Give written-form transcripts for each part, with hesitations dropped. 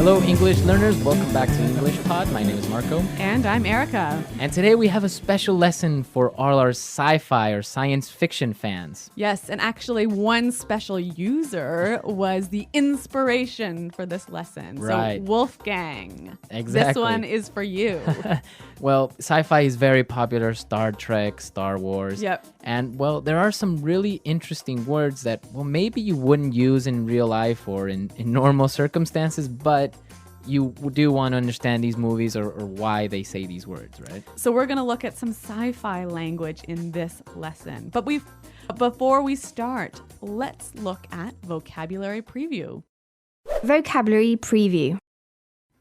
Hello, English learners. Welcome back to English Pod. My name is Marco. And I'm Erica. And today we have a special lesson for all our sci-fi or science fiction fans. Yes, and actually one special user was the inspiration for this lesson. Right. So Wolfgang. Exactly. This one is for you. Well, sci-fi is very popular. Star Trek, Star Wars. Yep. And, well, there are some really interesting words that, well, maybe you wouldn't use in real life or in normal circumstances, but you do want to understand these movies or why they say these words, right? So we're going to look at some sci-fi language in this lesson. But before we start, let's look at vocabulary preview. Vocabulary preview.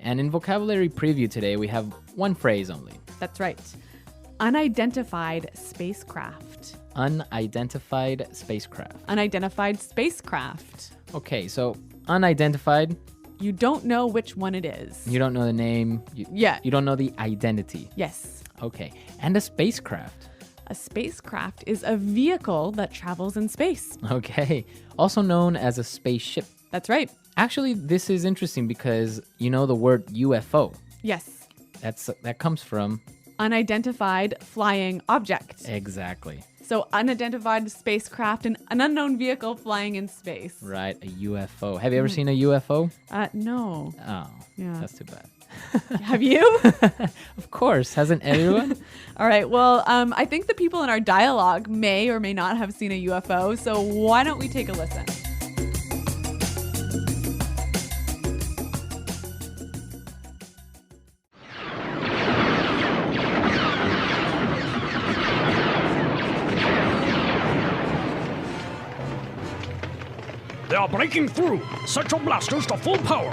And in vocabulary preview today, we have one phrase only. That's right. Unidentified spacecraft. Unidentified spacecraft. Unidentified spacecraft. Okay, so unidentified, You don't know which one it is. you don't know the name. Yeah. You don't know the identity. Yes. Okay, and a spacecraft. A spacecraft is a vehicle that travels in space. Okay, also known as a spaceship. That's right. Actually, this is interesting because you know the word UFO. Yes. That comes from Unidentified flying object. exactly. So unidentified spacecraft, and an unknown vehicle flying in space. Right, a UFO. Have you ever seen a UFO? No. Oh, Yeah. that's too bad. Have you? Of course, hasn't everyone? All right. Well, I think the people in our dialogue may or may not have seen a UFO. So why don't we take a listen? They are breaking through. Set your blasters to full power.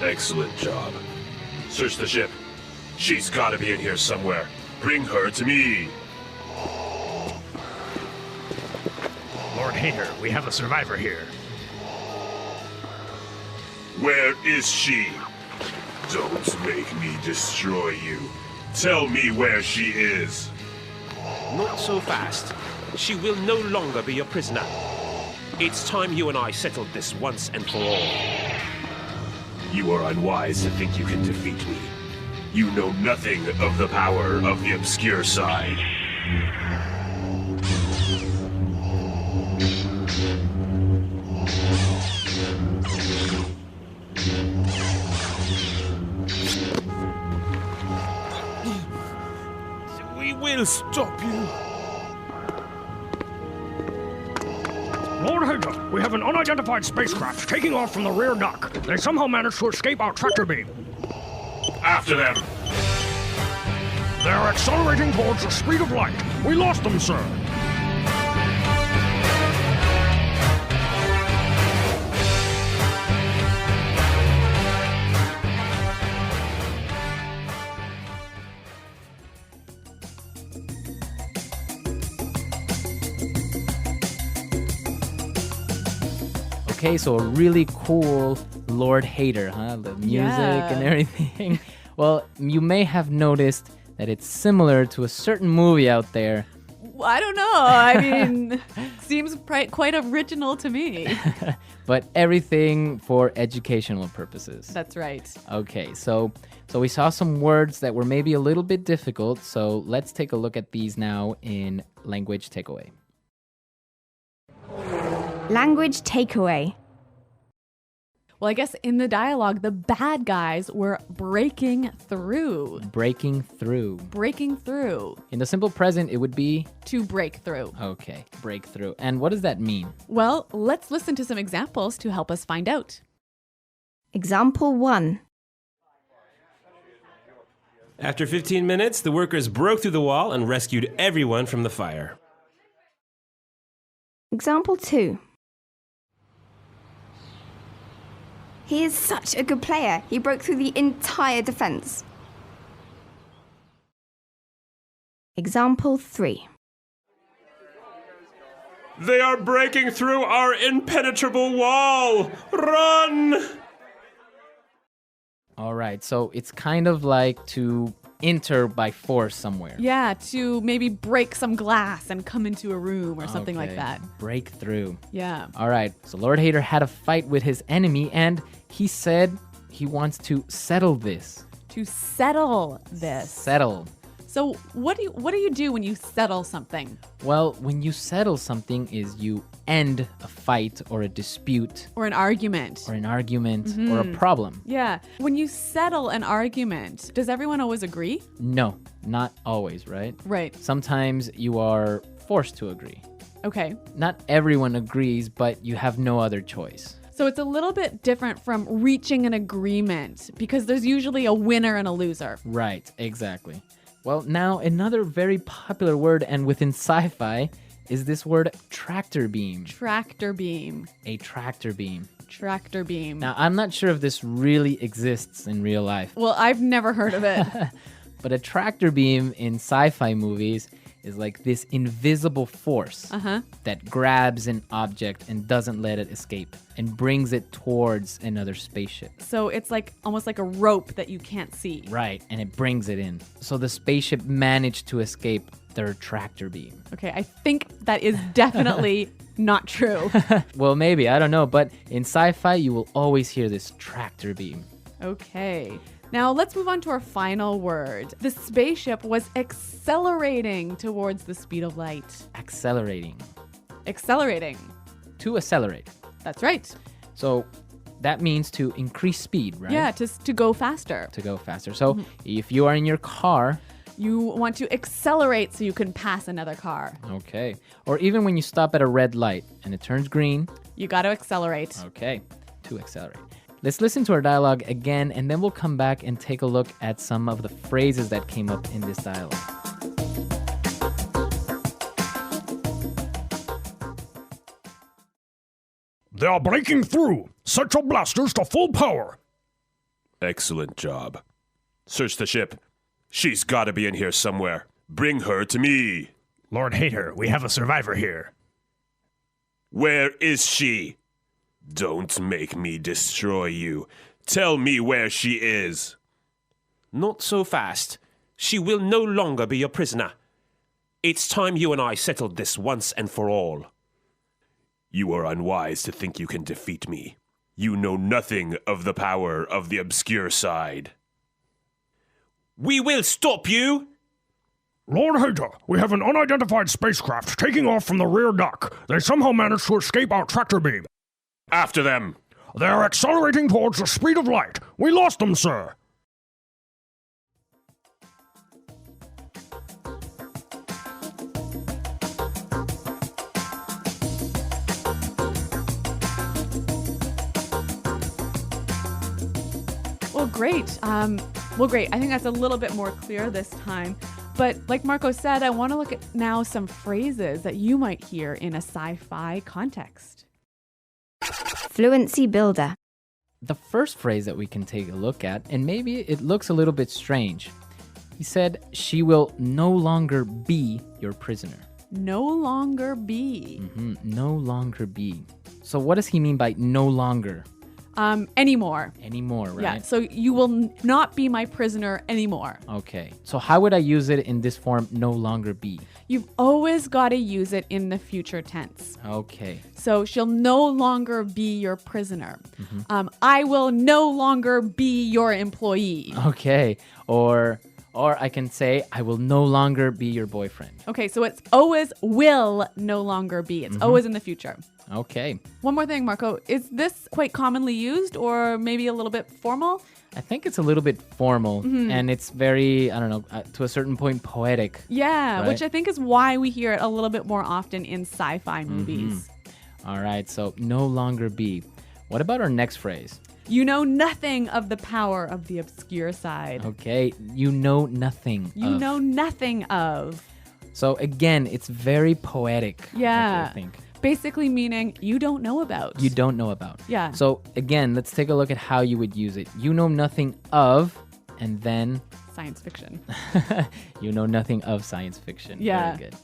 Excellent job. Search the ship. She's gotta be in here somewhere. Bring her to me. Lord Hater, we have a survivor here. Where is she? Don't make me destroy you. Tell me where she is. Not so fast. She will no longer be your prisoner. It's time you and I settled this once and for all. You are unwise to think you can defeat me. You know nothing of the power of the obscure side. We will stop you. Lord Hater, we have an unidentified spacecraft taking off from the rear dock. They somehow managed to escape our tractor beam. After them. They are accelerating towards the speed of light. We lost them, sir. Okay, so a really cool Lord Hater, huh? The music and everything. Well, you may have noticed that it's similar to a certain movie out there. I don't know. I mean, seems quite original to me. But everything for educational purposes. That's right. Okay, so we saw some words that were maybe a little bit difficult, so let's take a look at these now in Language Takeaway. Language takeaway. Well, I guess in the dialogue, the bad guys were breaking through. Breaking through. Breaking through. In the simple present, it would be, To break through. okay, break through. And what does that mean? Well, let's listen to some examples to help us find out. Example 1. After 15 minutes, the workers broke through the wall and rescued everyone from the fire. Example 2. He is such a good player. He broke through the entire defense. Example 3. They are breaking through our impenetrable wall! Run! All right, so it's kind of like to enter by force somewhere. Yeah, to maybe break some glass and come into a room or something like Okay. that. Break through. Yeah. All right. So Lord Hater had a fight with his enemy, and he said he wants to settle this. To settle this. Settle. So what do you do when you settle something? Well, when you settle something is you end a fight or a dispute Or an argument? or an argument or a problem. Yeah. When you settle an argument, does everyone always agree? No, not always, right? Right. Sometimes you are forced to agree. Okay. Not everyone agrees, but you have no other choice. So it's a little bit different from reaching an agreement because there's usually a winner and a loser. Right, exactly. Well, now another very popular word and within sci-fi is this word tractor beam. Tractor beam. A tractor beam. Tractor beam. Now, I'm not sure if this really exists in real life, Well, I've never heard of it. but a tractor beam in sci-fi movies is like this invisible force that grabs an object and doesn't let it escape and brings it towards another spaceship. So it's like almost like a rope that you can't see. Right, and it brings it in. So the spaceship managed to escape their tractor beam. Okay, I think that is definitely not true. Well, maybe, I don't know, but in sci-fi you will always hear this tractor beam. Okay. Now let's move on to our final word. The spaceship was accelerating towards the speed of light. Accelerating. Accelerating. To accelerate. That's right. So that means to increase speed, right? Yeah, to go faster. To go faster. So if you are in your car, You want to accelerate so you can pass another car. okay, or even when you stop at a red light and it turns green, You got to accelerate. okay, to accelerate. Let's listen to our dialogue again, and then we'll come back and take a look at some of the phrases that came up in this dialogue. They are breaking through. Set your blasters to full power. Excellent job. Search the ship. She's gotta be in here somewhere. Bring her to me. Lord Hater, we have a survivor here. Where is she? Don't make me destroy you. Tell me where she is. Not so fast. She will no longer be your prisoner. It's time you and I settled this once and for all. You are unwise to think you can defeat me. You know nothing of the power of the obscure side. We will stop you! Lord Hater, we have an unidentified spacecraft taking off from the rear dock. They somehow managed to escape our tractor beam. After them! They are accelerating towards the speed of light. We lost them, sir. Well, great. Great. I think that's a little bit more clear this time. But like Marco said, I want to look at now some phrases that you might hear in a sci-fi context. Fluency builder. The first phrase that we can take a look at, and maybe it looks a little bit strange. He said, she will no longer be your prisoner. No longer be. No longer be. So what does he mean by no longer? Anymore. Anymore, right? Yeah, so you will not be my prisoner anymore. Okay. So how would I use it in this form, no longer be? You've always got to use it in the future tense. Okay. So she'll no longer be your prisoner. I will no longer be your employee. Okay. Or I can say, I will no longer be your boyfriend. Okay, so it's always will no longer be. It's always in the future. Okay. One more thing, Marco. Is this quite commonly used or maybe a little bit formal? I think it's a little bit formal and it's very, I don't know, to a certain point poetic. Yeah, Right. which I think is why we hear it a little bit more often in sci-fi movies. All right. So no longer be. What about our next phrase? You know nothing of the power of the obscure side. Okay. You know nothing. You of. know nothing of. So again, it's very poetic. Yeah. I think. Basically meaning you don't know about. You don't know about. Yeah. So again, let's take a look at how you would use it. You know nothing of, and then Science fiction. you know nothing of science fiction. Yeah. Very good.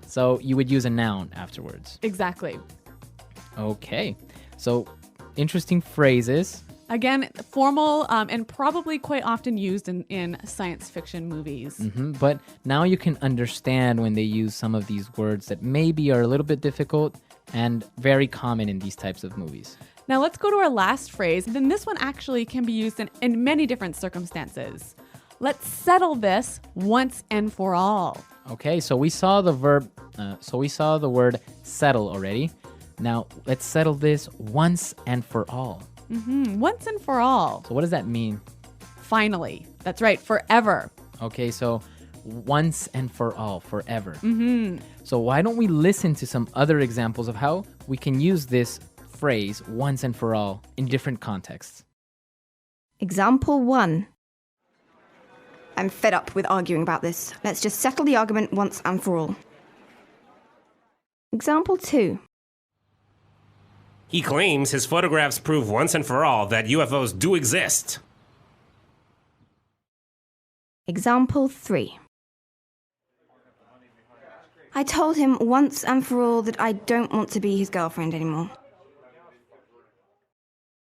So you would use a noun afterwards. Exactly. Okay. So interesting phrases. Again, formal and probably quite often used in science fiction movies. But now you can understand when they use some of these words that maybe are a little bit difficult and very common in these types of movies. Now let's go to our last phrase. Then this one actually can be used in many different circumstances. Let's settle this once and for all. Okay, so we saw the verb, we saw the word settle already. Now let's settle this once and for all. Once and for all. So what does that mean? Finally. That's right, forever. Okay, so once and for all, forever. So why don't we listen to some other examples of how we can use this phrase once and for all in different contexts? Example 1. I'm fed up with arguing about this. Let's just settle the argument once and for all. Example 2. He claims his photographs prove once and for all that UFOs do exist. Example 3. I told him once and for all that I don't want to be his girlfriend anymore.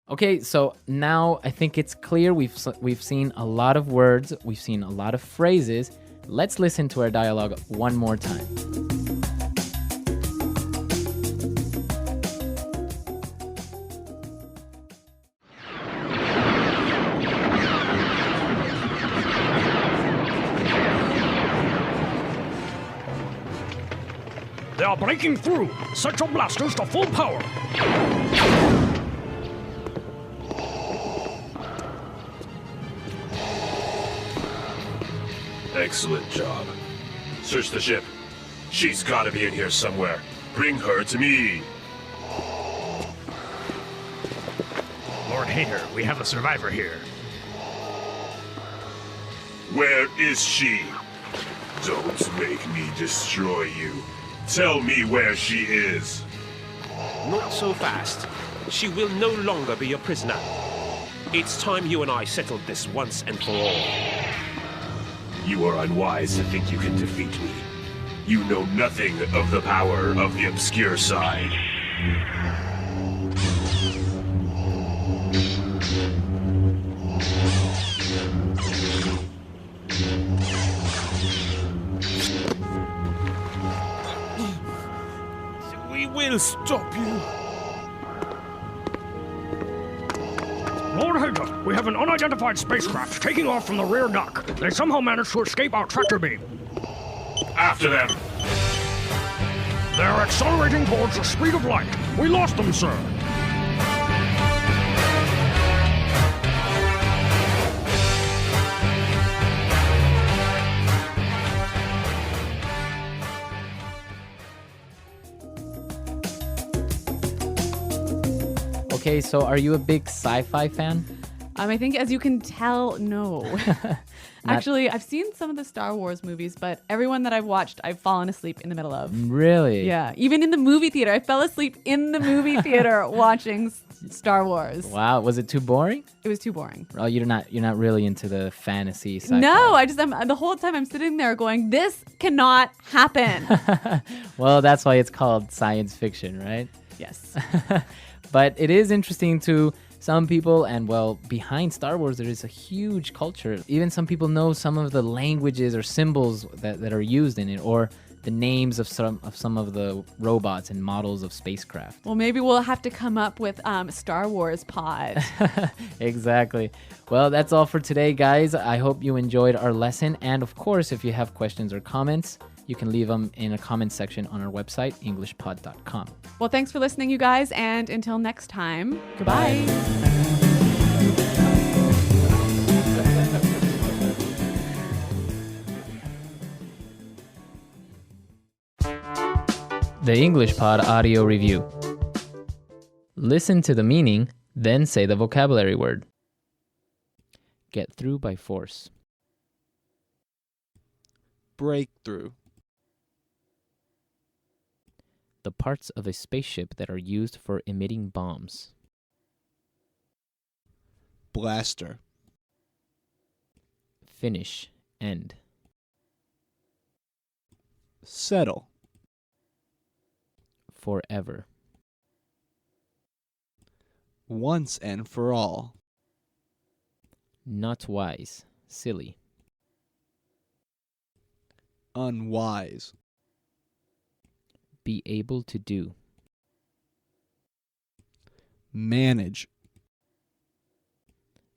Okay, so now I think it's clear we've seen a lot of words, we've seen a lot of phrases. Let's listen to our dialogue one more time. They are breaking through. Set your blasters to full power. Excellent job. Search the ship. She's gotta be in here somewhere. Bring her to me. Lord Hater, we have a survivor here. Where is she? Don't make me destroy you. Tell me where she is. Not so fast. She will no longer be your prisoner. It's time you and I settled this once and for all. You are unwise to think you can defeat me. You know nothing of the power of the obscure side. We will stop you. Lord Hager, we have an unidentified spacecraft taking off from the rear dock. They somehow managed to escape our tractor beam. After them. They're accelerating towards the speed of light. We lost them, sir. Okay, so are you a big sci-fi fan? I think, as you can tell, no. Actually, I've seen some of the Star Wars movies, but everyone that I've watched, I've fallen asleep in the middle of. Really? Yeah, even in the movie theater. I fell asleep in the movie theater watching Star Wars. Wow, was it too boring? It was too boring. Oh, you're not really into the fantasy sci-fi. No, I'm the whole time I'm sitting there going, this cannot happen. Well, that's why it's called science fiction, right? Yes. But it is interesting to some people, and well, behind Star Wars, there is a huge culture. Even some people know some of the languages or symbols that are used in it, or the names of some of the robots and models of spacecraft. Well, maybe we'll have to come up with Star Wars pod. Exactly. Well, that's all for today, guys. I hope you enjoyed our lesson. And of course, if you have questions or comments, you can leave them in a comment section on our website, englishpod.com. Well, thanks for listening, you guys. And until next time, goodbye. The English Pod Audio Review. Listen to the meaning, then say the vocabulary word. Get through by force. Breakthrough. The parts of a spaceship that are used for emitting bombs. Blaster. Finish. End. Settle. Forever. Once and for all. Not wise. Silly. Unwise. Be able to do. Manage.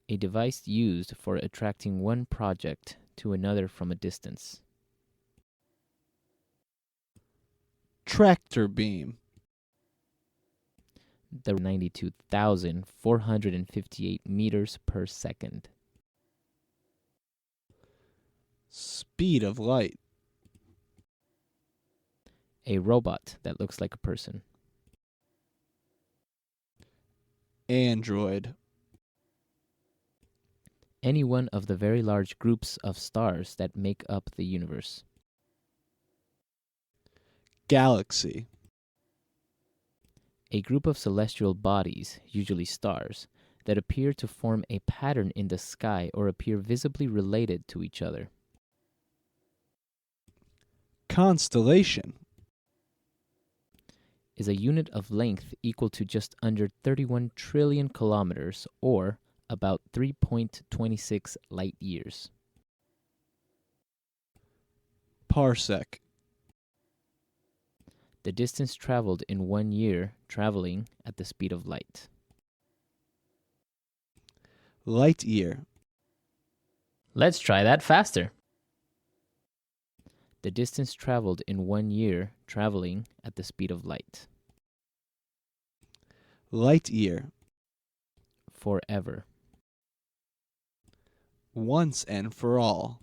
A device used for attracting one project to another from a distance. Tractor beam. The 92,458 meters per second. Speed of light. A robot that looks like a person. Android. Any one of the very large groups of stars that make up the universe. Galaxy. A group of celestial bodies, usually stars, that appear to form a pattern in the sky or appear visibly related to each other. Constellation. Is a unit of length equal to just under 31 trillion kilometers, or about 3.26 light years. Parsec. The distance traveled in 1 year, traveling at the speed of light. Light year. Let's try that faster. The distance traveled in 1 year, traveling at the speed of light. Light year. Forever. Once and for all.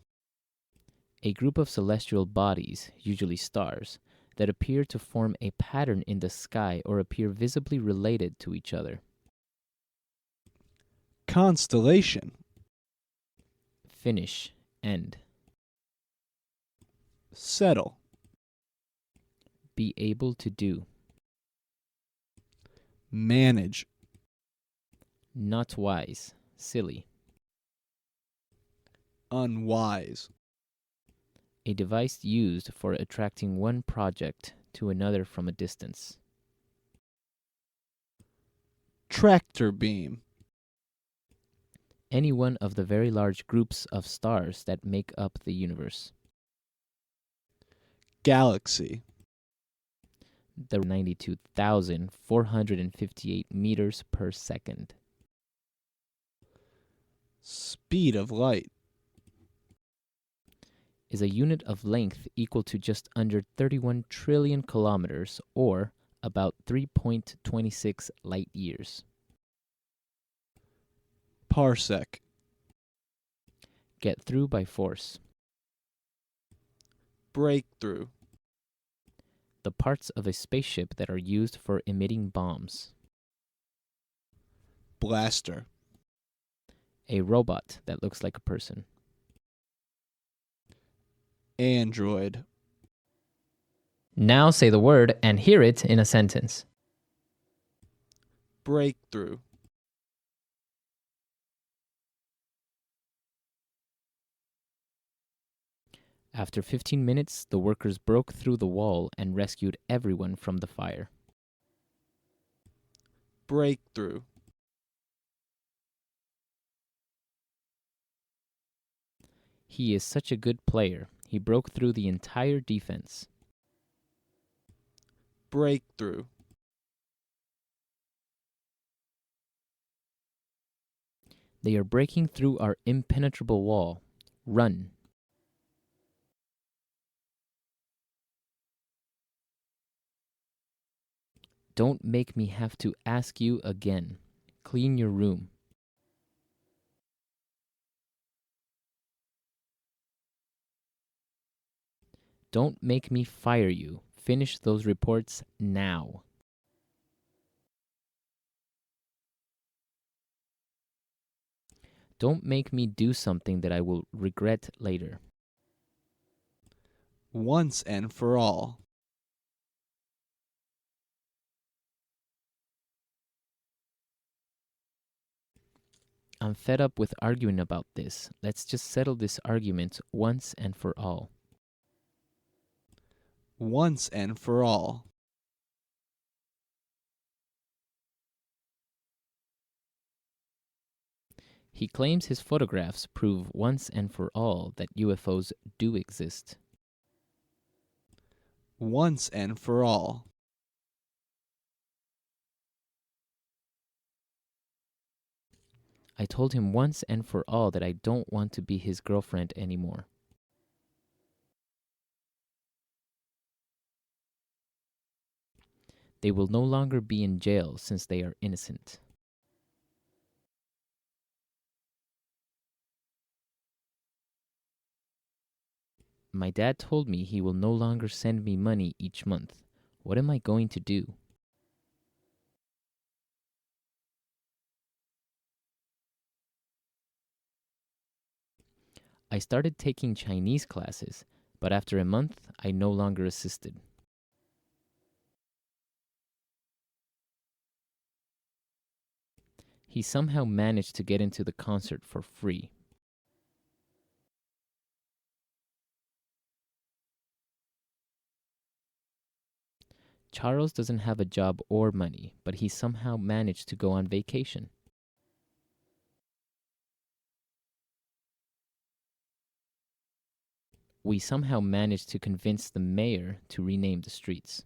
A group of celestial bodies, usually stars, that appear to form a pattern in the sky or appear visibly related to each other. Constellation. Finish. End. Settle. Be able to do. Manage. Not wise. Silly. Unwise. A device used for attracting one project to another from a distance. Tractor beam. Any one of the very large groups of stars that make up the universe. Galaxy. The 92,458 meters per second. Speed of light. Is a unit of length equal to just under 31 trillion kilometers, or about 3.26 light years. Parsec. Get through by force. Breakthrough. The parts of a spaceship that are used for emitting bombs. Blaster. A robot that looks like a person. Android. Now say the word and hear it in a sentence. Breakthrough. After 15 minutes, the workers broke through the wall and rescued everyone from the fire. Breakthrough. He is such a good player. He broke through the entire defense. Breakthrough. They are breaking through our impenetrable wall. Run. Don't make me have to ask you again. Clean your room. Don't make me fire you. Finish those reports now. Don't make me do something that I will regret later. Once and for all. I'm fed up with arguing about this. Let's just settle this argument once and for all. Once and for all. He claims his photographs prove once and for all that UFOs do exist. Once and for all. I told him once and for all that I don't want to be his girlfriend anymore. They will no longer be in jail since they are innocent. My dad told me he will no longer send me money each month. What am I going to do? I started taking Chinese classes, but after a month, I no longer assisted. He somehow managed to get into the concert for free. Charles doesn't have a job or money, but he somehow managed to go on vacation. We somehow managed to convince the mayor to rename the streets.